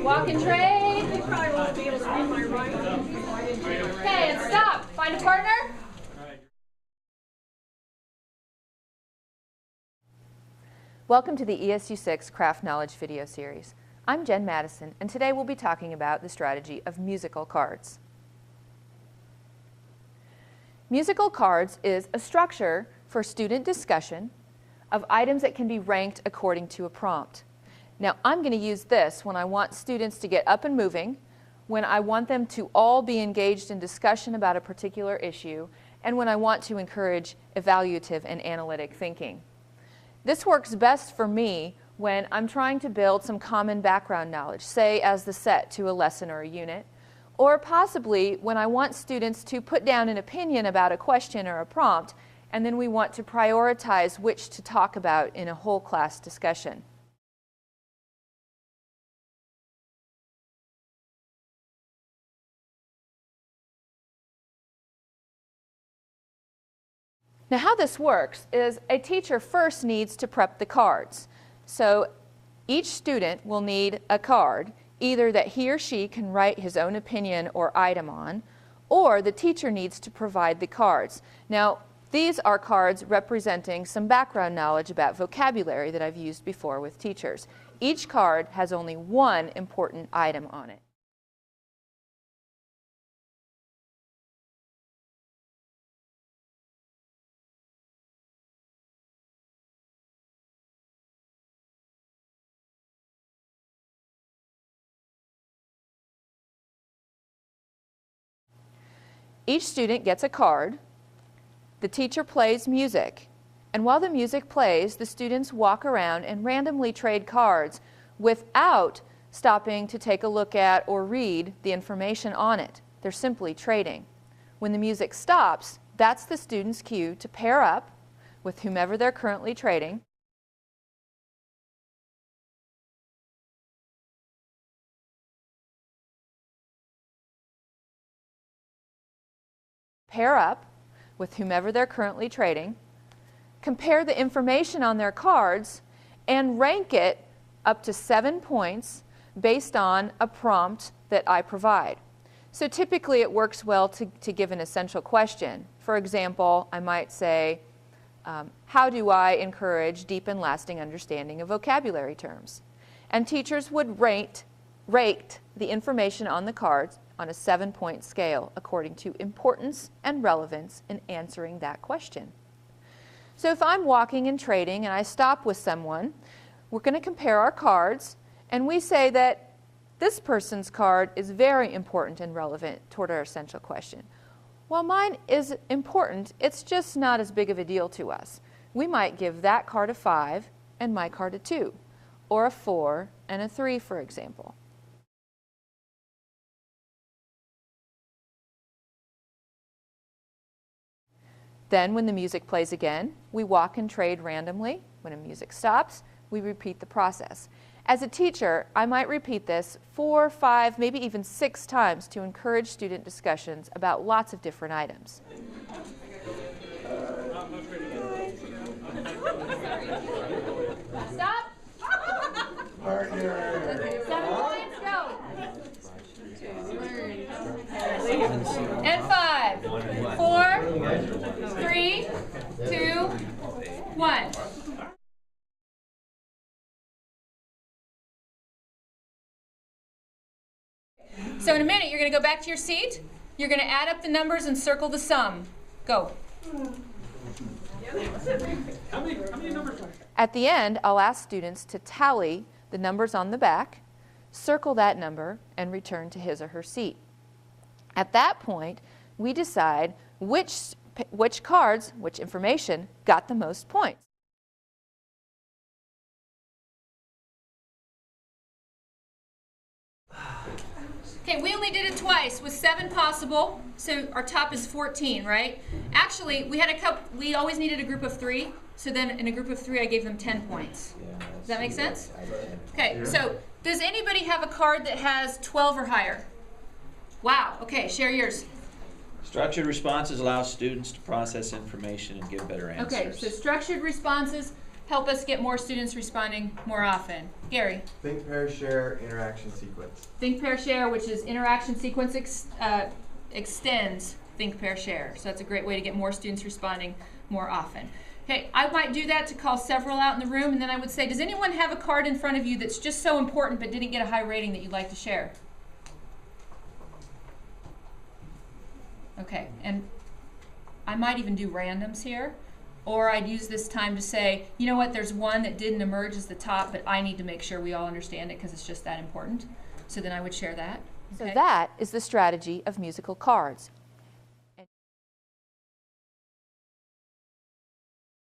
Walk and trade. They probably won't be able to read my writing. Okay, and stop. Find a partner. Welcome to the ESU6 Craft Knowledge video series. I'm Jen Madison, and today we'll be talking about the strategy of musical cards. Musical cards is a structure for student discussion of items that can be ranked according to a prompt. Now, I'm going to use this when I want students to get up and moving, when I want them to all be engaged in discussion about a particular issue, and when I want to encourage evaluative and analytic thinking. This works best for me when I'm trying to build some common background knowledge, say as the set to a lesson or a unit, or possibly when I want students to put down an opinion about a question or a prompt, and then we want to prioritize which to talk about in a whole class discussion. Now, how this works is a teacher first needs to prep the cards. So each student will need a card, either that he or she can write his own opinion or item on, or the teacher needs to provide the cards. Now, these are cards representing some background knowledge about vocabulary that I've used before with teachers. Each card has only one important item on it. Each student gets a card. The teacher plays music, and while the music plays, the students walk around and randomly trade cards without stopping to take a look at or read the information on it. They're simply trading. When the music stops, that's the student's cue to pair up with whomever they're currently trading. Pair up with whomever they're currently trading, compare the information on their cards, and rank it up to 7 points based on a prompt that I provide. So typically it works well to give an essential question. For example, I might say, how do I encourage deep and lasting understanding of vocabulary terms? And teachers would rate the information on the cards on a 7-point scale according to importance and relevance in answering that question. So if I'm walking and trading and I stop with someone, we're going to compare our cards, and we say that this person's card is very important and relevant toward our essential question. While mine is important, it's just not as big of a deal to us. We might give that card a 5 and my card a 2, or a 4 and a 3, for example. Then when the music plays again, we walk and trade randomly. When the music stops, we repeat the process. As a teacher, I might repeat this 4, 5, maybe even 6 times to encourage student discussions about lots of different items. Stop. 7 points, go. And 5, 4, 3, 2, 1. So in a minute, you're going to go back to your seat. You're going to add up the numbers and circle the sum. Go. How many numbers? At the end, I'll ask students to tally the numbers on the back, circle that number, and return to his or her seat. At that point, we decide which cards, which information, got the most points. Okay, we only did it twice with 7 possible, so our top is 14, right? Actually, we always needed a group of 3, so then in a group of 3 I gave them 10 points. Does that make sense? Okay, so does anybody have a card that has 12 or higher? Wow, okay, share yours. Structured responses allow students to process information and give better answers. Okay, so structured responses help us get more students responding more often? Gary? Think, pair, share, interaction sequence. Think, pair, share, which is interaction sequence extends think, pair, share. So that's a great way to get more students responding more often. Okay, I might do that to call several out in the room, and then I would say, does anyone have a card in front of you that's just so important but didn't get a high rating that you'd like to share? Okay, and I might even do randoms here, or I'd use this time to say, you know what, there's one that didn't emerge as the top, but I need to make sure we all understand it because it's just that important. So then I would share that. Okay. So that is the strategy of musical cards.